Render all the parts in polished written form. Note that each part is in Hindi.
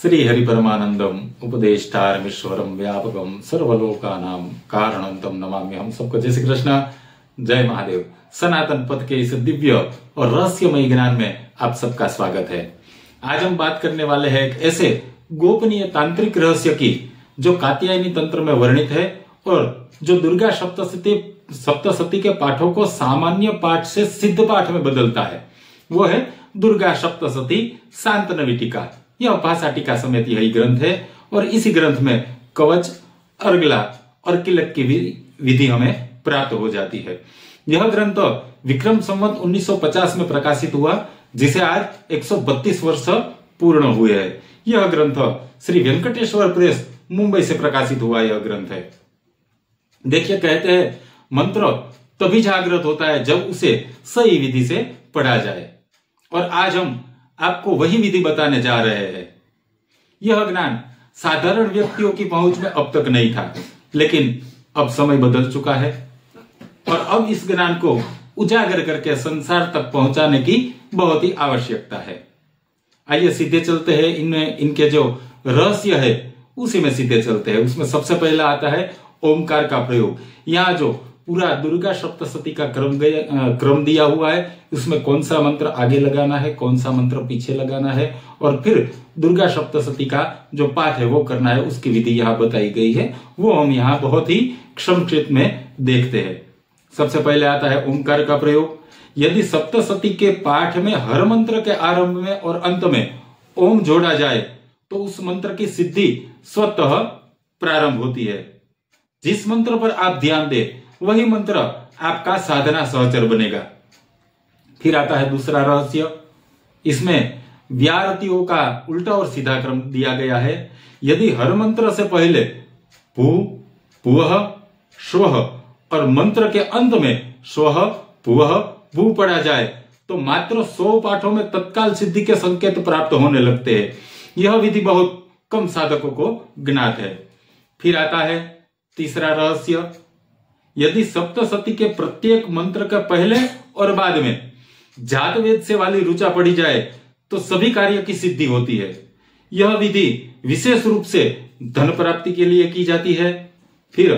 श्री हरि परमानंदम उपदेष्टारमीश्वरम व्यापकम सर्वलोकानां कारणं तम नमामि। हम सबको जय श्री कृष्ण, जय महादेव। सनातन पथ के इस दिव्य और रहस्यमय ज्ञान में आप सबका स्वागत है। आज हम बात करने वाले हैं एक ऐसे गोपनीय तांत्रिक रहस्य की जो कात्यायनी तंत्र में वर्णित है और जो दुर्गा सप्तशती के पाठों को सामान्य पाठ से सिद्ध पाठ में बदलता है। वो है दुर्गा सप्तशती शांतनवी टीका। यह भाषा टीका समेत यही ग्रंथ है और इसी ग्रंथ में कवच, अर्गला और किलक की विधि हमें प्राप्त हो जाती है। यह ग्रंथ विक्रम संवत 1950 में प्रकाशित हुआ, जिसे आज 132 वर्ष पूर्ण हुए हैं। यह ग्रंथ श्री वेंकटेश्वर प्रेस मुंबई से प्रकाशित हुआ यह ग्रंथ है। देखिए, कहते हैं मंत्र तभी जागृत होता है जब उसे सही विधि से पढ़ा जाए, और आज हम आपको वही विधि बताने जा रहे हैं। यह ज्ञान साधारण व्यक्तियों की पहुंच में अब तक नहीं था, लेकिन अब समय बदल चुका है और अब इस ज्ञान को उजागर करके संसार तक पहुंचाने की बहुत ही आवश्यकता है। आइए सीधे चलते हैं, इनके जो रहस्य है उसी में सीधे चलते हैं। उसमें सबसे पहला आता है ओमकार का प्रयोग। यहाँ जो पूरा दुर्गा सप्तशती का क्रम दिया हुआ है, उसमें कौन सा मंत्र आगे लगाना है, कौन सा मंत्र पीछे लगाना है, और फिर दुर्गा सप्तशती का जो पाठ है वो करना है, उसकी विधि यहाँ बताई गई है। वो हम यहाँ बहुत ही संक्षिप्त में देखते हैं। सबसे पहले आता है ओमकार का प्रयोग। यदि सप्तशती के पाठ में हर मंत्र के आरंभ में और अंत में ओम जोड़ा जाए तो उस मंत्र की सिद्धि स्वतः प्रारंभ होती है। जिस मंत्र पर आप ध्यान दें वही मंत्र आपका साधना सहचर बनेगा। फिर आता है दूसरा रहस्य। इसमें व्यारतियों का उल्टा और सीधा क्रम दिया गया है। यदि हर मंत्र से पहले भू, भुवः, श्वः और मंत्र के अंत में श्वः, भुवः, भू पढ़ा जाए तो मात्र 100 पाठों में तत्काल सिद्धि के संकेत प्राप्त होने लगते हैं। यह विधि बहुत कम साधकों को ज्ञात है। फिर आता है तीसरा रहस्य। यदि सप्तशती के प्रत्येक मंत्र का पहले और बाद में जात वेद से वाली ऋचा पढ़ी जाए तो सभी कार्य की सिद्धि होती है। यह विधि विशेष रूप से धन प्राप्ति के लिए की जाती है। फिर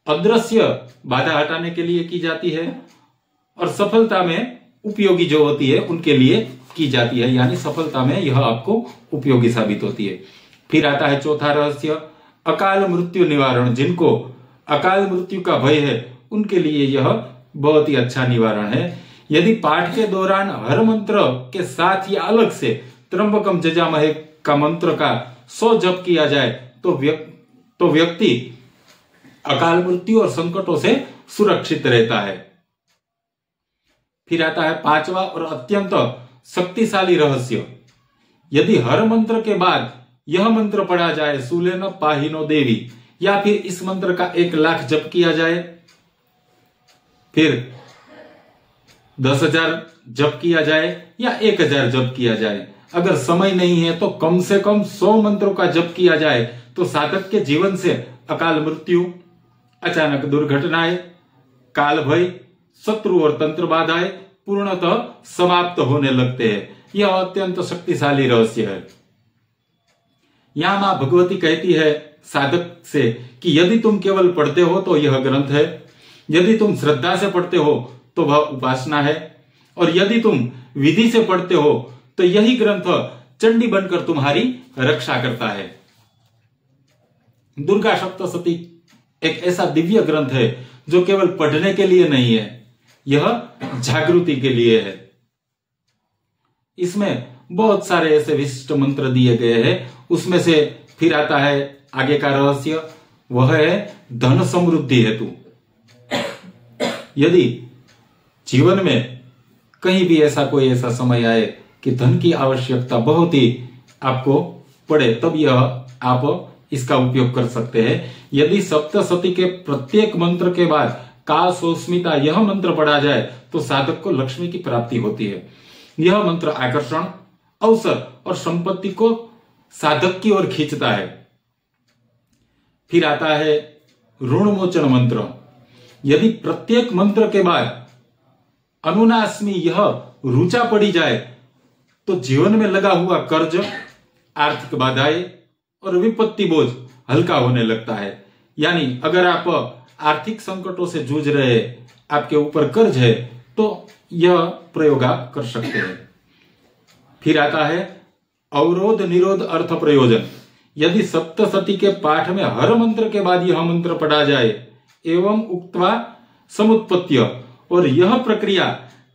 अदृश्य बाधा हटाने के लिए की जाती है और सफलता में उपयोगी जो होती है उनके लिए की जाती है, यानी सफलता में यह आपको उपयोगी साबित होती है। फिर आता है चौथा रहस्य, अकाल मृत्यु निवारण। जिनको अकाल मृत्यु का भय है उनके लिए यह बहुत ही अच्छा निवारण है। यदि पाठ के दौरान हर मंत्र के साथ या अलग से त्र्यंबकम जजामहे का मंत्र का 100 जप किया जाए तो व्यक्ति अकाल मृत्यु और संकटों से सुरक्षित रहता है। फिर आता है पांचवा और अत्यंत शक्तिशाली रहस्य। यदि हर मंत्र के बाद यह मंत्र पढ़ा जाए, सूलेन पाहिनो देवी, या फिर इस मंत्र का 1 लाख जप किया जाए, फिर 10,000 जप किया जाए या 1,000 जप किया जाए, अगर समय नहीं है तो कम से कम 100 मंत्रों का जप किया जाए तो साधक के जीवन से अकाल मृत्यु, अचानक दुर्घटनाएं, काल भय, शत्रु और तंत्र बाधाएं पूर्णतः समाप्त होने लगते हैं। यह अत्यंत शक्तिशाली रहस्य है। यहां मां भगवती कहती है साधक से कि यदि तुम केवल पढ़ते हो तो यह ग्रंथ है, यदि तुम श्रद्धा से पढ़ते हो तो वह उपासना है, और यदि तुम विधि से पढ़ते हो तो यही ग्रंथ चंडी बनकर तुम्हारी रक्षा करता है। दुर्गा सप्तशती एक ऐसा दिव्य ग्रंथ है जो केवल पढ़ने के लिए नहीं है, यह जागृति के लिए है। इसमें बहुत सारे ऐसे विशिष्ट मंत्र दिए गए हैं। उसमें से फिर आता है आगे का रहस्य, वह है धन समृद्धि हेतु। यदि जीवन में कहीं भी कोई ऐसा समय आए कि धन की आवश्यकता बहुत ही आपको पड़े, तब यह आप इसका उपयोग कर सकते हैं। यदि सप्तशती के प्रत्येक मंत्र के बाद का सोस्मिता यह मंत्र पढ़ा जाए तो साधक को लक्ष्मी की प्राप्ति होती है। यह मंत्र आकर्षण, अवसर और संपत्ति को साधक की ओर खींचता है। फिर आता है ऋण मोचन मंत्र। यदि प्रत्येक मंत्र के बाद अनुनास्मी यह ऋचा पढ़ी जाए तो जीवन में लगा हुआ कर्ज, आर्थिक बाधाएं और विपत्ति बोझ हल्का होने लगता है। यानी अगर आप आर्थिक संकटों से जूझ रहे, आपके ऊपर कर्ज है, तो यह प्रयोग आप कर सकते हैं। फिर आता है अवरोध निरोध अर्थ प्रयोजन। यदि सप्तशती के पाठ में हर मंत्र के बाद यह मंत्र पढ़ा जाए एवं उक्त्वा समुत्पत्त्य, और यह प्रक्रिया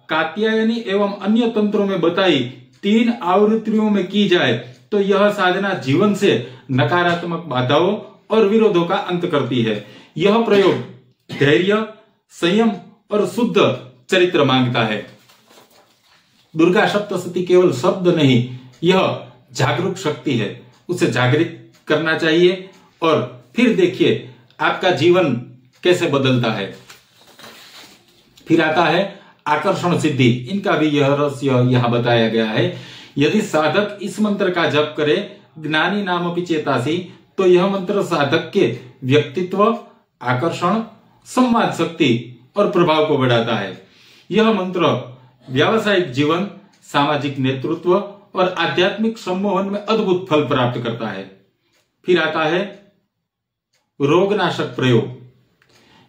कात्यायनी एवं अन्य तंत्रों में बताई 3 आवृत्तियों में की जाए तो यह साधना जीवन से नकारात्मक बाधाओं और विरोधों का अंत करती है। यह प्रयोग धैर्य, संयम और शुद्ध चरित्र मांगता है। दुर्गा सप्तशती केवल शब्द नहीं, यह जागरूक शक्ति है। उसे जागृत करना चाहिए और फिर देखिए आपका जीवन कैसे बदलता है। फिर आता है आकर्षण सिद्धि। इनका भी यह रहस्य यहां बताया गया है। यदि साधक इस मंत्र का जप करे ज्ञानी नामपि चेतासी, तो यह मंत्र साधक के व्यक्तित्व, आकर्षण, संवाद शक्ति और प्रभाव को बढ़ाता है। यह मंत्र व्यावसायिक जीवन, सामाजिक नेतृत्व और आध्यात्मिक सम्मोहन में अद्भुत फल प्राप्त करता है। फिर आता है रोगनाशक प्रयोग।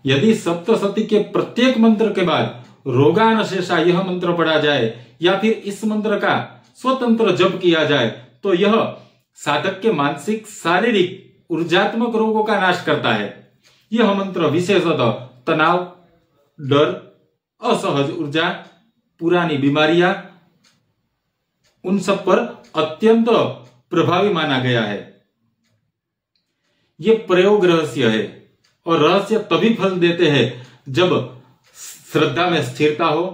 यदि सप्तशती के प्रत्येक मंत्र के बाद रोगानशेषा यह मंत्र पढ़ा जाए या फिर इस मंत्र का स्वतंत्र जप किया जाए तो यह साधक के मानसिक, शारीरिक, ऊर्जात्मक रोगों का नाश करता है। यह मंत्र विशेषतः तनाव, डर, असहज ऊर्जा, पुरानी बीमारियां, उन सब पर अत्यंत प्रभावी माना गया है। यह प्रयोग रहस्य है और रहस्य तभी फल देते हैं जब श्रद्धा में स्थिरता हो,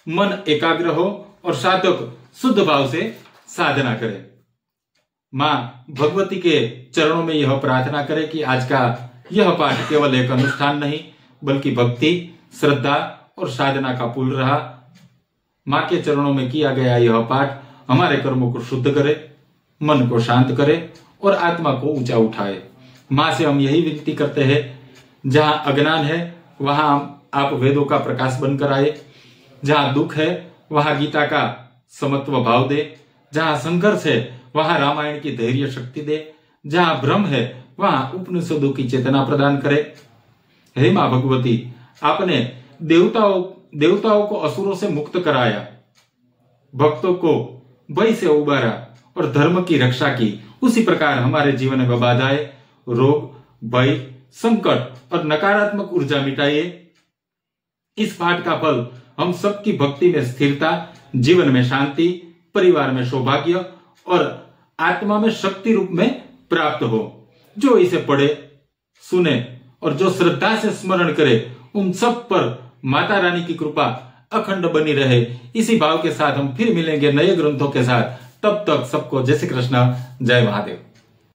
मन एकाग्र हो और साधक शुद्ध भाव से साधना करे। मां भगवती के चरणों में यह प्रार्थना करे कि आज का यह पाठ केवल एक अनुष्ठान नहीं बल्कि भक्ति, श्रद्धा और साधना का पुल रहा। मां के चरणों में किया गया यह पाठ हमारे कर्मों को शुद्ध करे, मन को शांत करे और आत्मा को ऊंचा उठाए। मां से हम यही विनती करते हैं, जहां अज्ञान है वहां आप वेदों का प्रकाश बनकर आए, जहां दुख है वहां गीता का समत्व भाव दे, जहां संघर्ष है वहां रामायण की धैर्य शक्ति दे, जहां भ्रम है वहां उपनिषदों की चेतना प्रदान करे। हे मां भगवती, आपने देवताओं को असुरों से मुक्त कराया, भक्तों को भय से उबारा और धर्म की रक्षा की। उसी प्रकार हमारे जीवन में बाधाएं, रोग, भय, संकट और नकारात्मक ऊर्जा मिटाइए। इस पाठ का फल हम सबकी भक्ति में स्थिरता, जीवन में शांति, परिवार में सौभाग्य और आत्मा में शक्ति रूप में प्राप्त हो। जो इसे पढ़े, सुने और जो श्रद्धा से स्मरण करे उन सब पर माता रानी की कृपा अखंड बनी रहे। इसी भाव के साथ हम फिर मिलेंगे नए ग्रंथों के साथ। तब तक सबको जय श्री कृष्ण, जय महादेव।